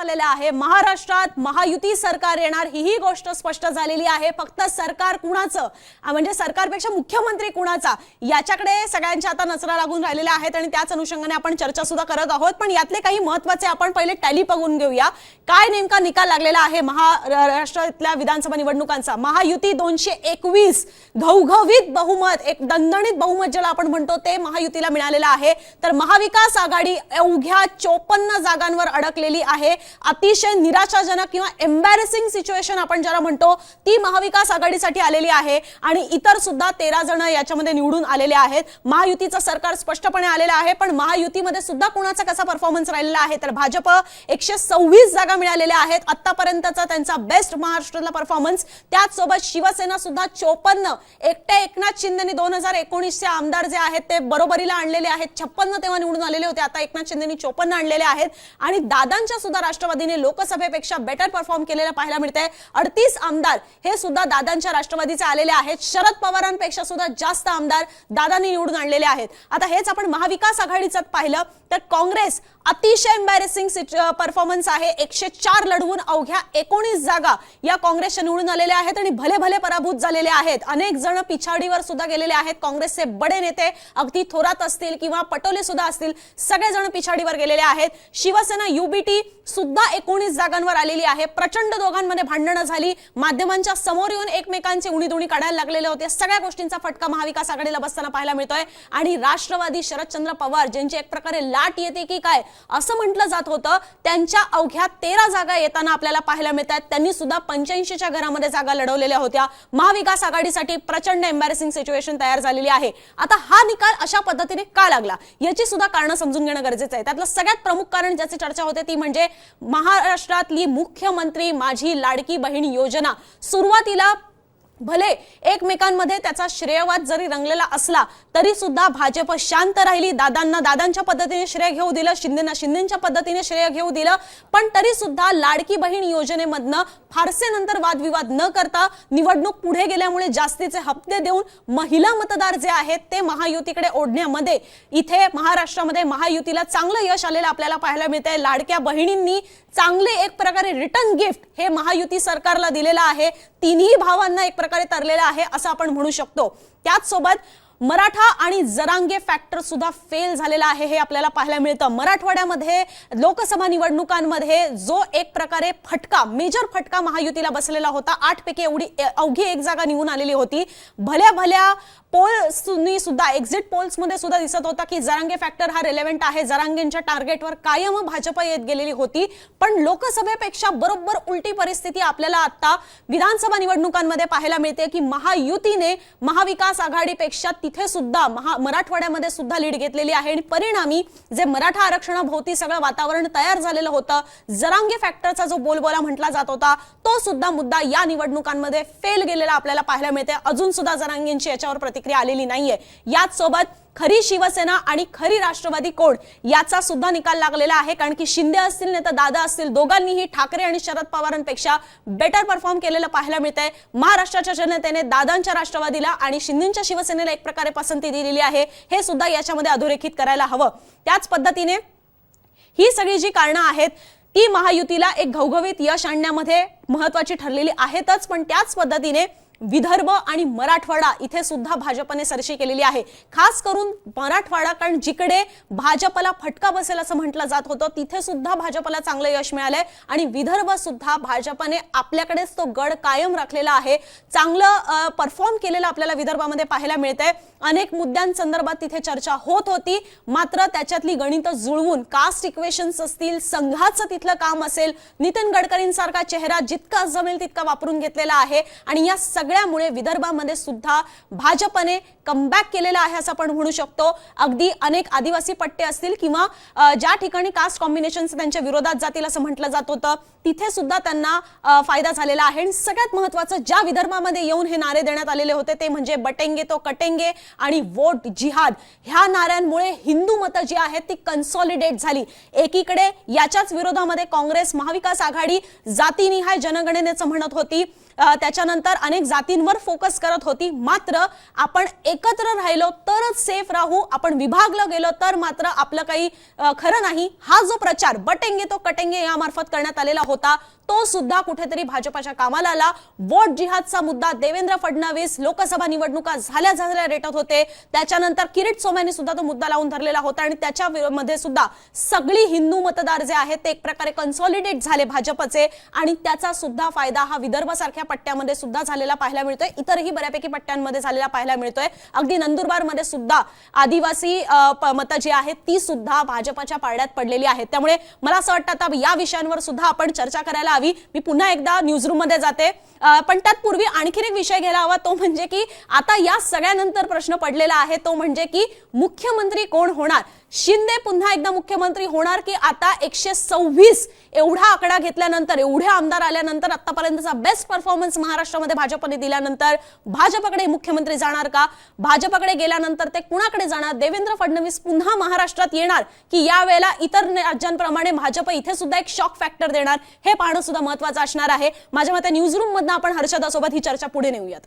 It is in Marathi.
झालेला आहे। महाराष्ट्रात महायुती सरकार येणार ही गोष्ट स्पष्ट झालेली आहे। फक्त सरकार कुणाचं म्हणजे सरकारपेक्षा मुख्यमंत्री कुणाचा याच्याकडे सगळ्यांच्या आता नजरा लागून राहिलेल्या आहेत आणि त्याच अनुषंगाने आपण चर्चा सुद्धा करत आहोत। पण यातले काही महत्त्वाचे आपण पहिले टॅली बघून घेऊया। काय नेमका निकाल लागलेला आहे महाराष्ट्रातल्या विधानसभा निवडणुकांचा। महायुती 221 घवघवीत बहुमत, एक दणदणीत बहुमत ज्याला आपण म्हणतो ते महायुतीला मिळालेलं आहे। तर महाविकास आघाडी अवघ्या 54 जागांवर अडकलेली आहे। अतिशय निराशाजनक किंवा एम्बॅरेसिंग सिच्युएशन आपण ज्याला म्हणतो ती महाविकास आघाडीसाठी आलेली आहे आणि इतर सुद्धा 13 जण याच्यामध्ये निवडून आलेले आहेत। महायुतीचं सरकार स्पष्टपणे आलेलं आहे, पण महायुतीमध्ये सुद्धा कोणाचा कसा परफॉर्मन्स राहिलेला आहे तर भाजप 126 जागा मिळालेल्या आहेत, आतापर्यंतचा त्यांचा बेस्ट महाराष्ट्रातला परफॉर्मन्स। त्याच सोबत शिवसेना सुद्धा 54, एकट्या एकनाथ शिंदेनी 2019 चे आमदार जे आहेत ते बरोबरीला आणलेले आहेत, 56 तेव्हा निवडून आलेले होते, आता एकनाथ शिंदेनी 54 आणलेले आहेत आणि दादांच्या सुद्धा राष्ट्रवादीने लोकसभेपेक्षा बेटर परफॉर्म केलेलं पाहायला मिळतंय। 38 आमदार हे सुद्धा दादांच्या राष्ट्रवादीचे आलेले आहेत, शरद पवारांपेक्षा सुद्धा जास्त आमदार दादांनी निवडून आणलेले आहेत। आता हेच आपण महाविकास आघाडीचं पाहिलं तर काँग्रेस अतिशय एम्बॅरेसिंग परफॉर्मन्स आहे। 104 लढवून अवघ्या 19 जागा या काँग्रेसच्या निवडून आलेल्या आहेत आणि भले भले पराभूत झालेले आहेत। अनेक जण पिछाडीवर सुद्धा गेलेले आहेत। काँग्रेसचे बडे नेते अगदी थोरात असतील किंवा पटोले सुद्धा असतील, सगळे जण पिछाडीवर गेलेले आहेत। शिवसेना युबीटी सुद्धा 19 जागांवर आलेली आहे। प्रचंड दोघांमध्ये भांडणं झाली, माध्यमांच्या समोर येऊन एकमेकांचे उणीधुणी काढायला लागलेले होते। सगळ्या गोष्टींचा फटका महाविकास आघाडीला बसताना पाहायला मिळतोय आणि राष्ट्रवादी शरदचंद्र पवार ज्यांची एक प्रकारे लाट येते की काय असं म्हटलं जात होतं, त्यांच्या अवघ्या 13 जागा येताना आपल्याला पाहायला मिळतात। त्यांनी सुद्धा 85च्या घरामध्ये जागा लढवलेल्या होत्या। महाविकास आघाडीसाठी प्रचंड एम्बॅरेसिंग सिच्युएशन तयार झालेली आहे। आता हा निकाल अशा पद्धतीने का लागला याची सुद्धा कारण समजून घेणं गरजेचं आहे। त्यातलं सगळ्यात प्रमुख कारण ज्याची चर्चा होते ती म्हणजे महाराष्ट्रातली मुख्यमंत्री माझी लाडकी बहीण योजना। सुरुवातीला भले एकमेकांमध्ये त्याचा श्रेयवाद जरी रंगलेला असला तरी सुद्धा भाजप शांत राहिली, दादांना दादांच्या पद्धतीने श्रेय घेऊ दिलं, शिंदेना शिंदेच्या पद्धतीने श्रेय घेऊ दिलं, पण तरी सुद्धा लाडकी बहीण योजनेमधनं फारसे नंतर वादविवाद न करता निवडणूक पुढे गेल्यामुळे जास्तीचे हप्ते देऊन महिला मतदार जे आहेत ते महायुतीकडे ओढण्यामध्ये इथे महाराष्ट्रामध्ये महायुतीला चांगलं यश आलेलं आपल्याला पाहायला मिळतंय। लाडक्या बहिणींनी चांगले एक प्रकारे रिटर्न गिफ्ट हे महायुती सरकारला दिलेलं आहे, तिन्ही भावांना एक प्रकारे तरलेला आहे असं आपण म्हणू शकतो। त्याच सोबत मराठा आणि जरांगे फॅक्टर सुद्धा फेल झालेला आहे हे आपल्याला पाहायला मिळतं। मराठवाड्यामध्ये लोकसभा निवडणुकांमध्ये जो एक प्रकारे फटका, मेजर फटका महायुतीला बसलेला होता, 8 पैकी अवघी 1 जागा निवडून आलेली होती। भल्या भल्या पोल्सनी सुद्धा, एक्झिट पोल्स मध्ये सुद्धा दिसत होता की जरांगे फॅक्टर हा रिलेव्हंट आहे, जरांगेंच्या टार्गेटवर कायम भाजप येत गेलेली होती। पण लोकसभेपेक्षा बरोबर उलटी परिस्थिती आपल्याला आता विधानसभा निवडणुकांमध्ये पाहायला मिळते की महायुतीने महाविकास आघाडीपेक्षा तिथे सुद्धा मराठवाड्यामध्ये सुद्धा लीड घेतलेली आहे आणि परिणामी जे मराठा आरक्षणाभोवती सगळं वातावरण तयार झालेलं होतं, जरांगे फॅक्टरचा जो बोलबोला म्हटला जात होता तो सुद्धा मुद्दा या निवडणुकांमध्ये फेल गेलेला आपल्याला पाहायला मिळते। अजून सुद्धा जरांगेंची याच्यावर प्रतिक्रिया आलेली नाहीये। याच सोबत खरी शिवसेना आणि खरी राष्ट्रवादी कोण याचा सुद्धा निकाल लागलेला आहे, कारण की शिंदे असतील नाही तर दादा असतील, दोघांनीही ठाकरे आणि शरद पवारांपेक्षा बेटर परफॉर्म केलेलं पाहायला मिळतंय। महाराष्ट्राच्या जनतेने दादांच्या राष्ट्रवादीला आणि शिंदेच्या शिवसेनेला एक प्रकारे पसंती दिलेली आहे, हे सुद्धा याच्यामध्ये अधोरेखित करायला हवं। त्याच पद्धतीने ही सगळी जी कारणं आहेत ती महायुतीला एक घवघवीत यश आणण्यामध्ये महत्त्वाची ठरलेली आहेतच, पण त्याच पद्धतीने विदर्भ आणि मराठवाडा इथे सुद्धा भाजपने सरशी केलेली आहे। खास करून मराठवाडा, कारण जिकडे भाजपला फटका बसेल असं म्हटलं जात होतं तिथे सुद्धा भाजपला चांगलं यश मिळालंय आणि विदर्भ सुद्धा भाजपने आपल्याकडेच तो गड कायम राखलेला आहे, चांगलं परफॉर्म केलेलं आपल्याला विदर्भामध्ये पाहायला मिळतंय। अनेक मुद्द्यांसंदर्भात तिथे चर्चा होत होती, मात्र त्याच्यातली गणितं जुळवून कास्ट इक्वेशन्स असतील, संघाचं तिथलं काम असेल, नितीन गडकरींसारखा चेहरा जितका जमेल तितका वापरून घेतलेला आहे आणि या सगळ्यामुळे विदर्भामध्ये सुद्धा भाजपने कमबॅक केलेला आहे असं आपण म्हणू शकतो। अगदी अनेक आदिवासी पट्टे असतील किंवा ज्या ठिकाणी कास्ट कॉम्बिनेशन्स त्यांच्या विरोधात जातील असं म्हटलं जात होतं तिथे सुद्धा त्यांना फायदा झालेला आहे। आणि सगळ्यात महत्त्वाचं ज्या विदर्भामध्ये येऊन हे नारे देण्यात आलेले होते ते म्हणजे बटेंगे तो कटेंगे आणि वोट जिहाद, ह्या नाऱ्यांमुळे हिंदू मतं जी आहेत ती कन्सॉलिडेट झाली। एकीकडे याच्याच विरोधामध्ये काँग्रेस महाविकास आघाडी जातीनिहाय जनगणनेचं म्हणत होती, त्याच्यानंतर अनेक जातींवर फोकस करत होती. मात्र आपण एकत्र राहिलो तरच सेफ राहू, आपण विभागलं गेलो तर मात्र आपलं काही खरं नाही, हा जो प्रचार बटेंगे तो कटेंगे यामार्फत करण्यात आलेला होता तो सुद्धा कुठेतरी भाजपाच्या कामाला आला. वोट जिहादचा मुद्दा देवेंद्र फडणवीस लोकसभा निवडणुका झाल्या रेटत होते, त्याच्यानंतर किरीट सोमय्यांनी सुद्धा तो मुद्दा लावून धरलेला होता आणि त्याच्यामध्ये सुद्धा सगळी हिंदू मतदार जे आहेत ते एक प्रकारे कन्सॉलिडेट झाले भाजपचे आणि त्याचा सुद्धा फायदा हा विदर्भ सारख्या पट्ट्यामध्ये सुद्धा झालेला पाहायला मिळतोय. इतरही बऱ्यापैकी पट्ट्यांमध्ये झालेला पाहायला मिळतोय. अगदी नंदुरबार मध्ये सुद्धा आदिवासी मतं जी आहेत ती सुद्धा भाजपच्या पारड्यात पडलेली आहेत. त्यामुळे मला असं वाटतं आता या विषयांवर सुद्धा आपण चर्चा करायला हवी. मी पुन्हा एकदा न्यूजरूम मध्ये जाते, पण त्यापूर्वी आणखी एक विषय घ्यायला हवा, तो म्हणजे की आता या सगळ्यानंतर प्रश्न पडलेला आहे तो म्हणजे की मुख्यमंत्री कोण होणार. शिंदे पुन्हा एकदा मुख्यमंत्री होणार की आता 126 एवढा आकडा घेतल्यानंतर, एवढे आमदार आल्यानंतर, आतापर्यंतचा बेस्ट परफॉर्मन्स महाराष्ट्रामध्ये भाजपने दिल्यानंतर भाजपकडे मुख्यमंत्री जाणार का. भाजपकडे गेल्यानंतर ते कुणाकडे जाणार. देवेंद्र फडणवीस पुन्हा महाराष्ट्रात येणार की यावेळेला इतर राज्यांप्रमाणे भाजप इथे सुद्धा एक शॉक फॅक्टर देणार, हे पाहणं सुद्धा महत्त्वाचं असणार आहे. माझ्या मते न्यूजरूम मधनं आपण हर्षदासोबत ही चर्चा पुढे नेऊयात.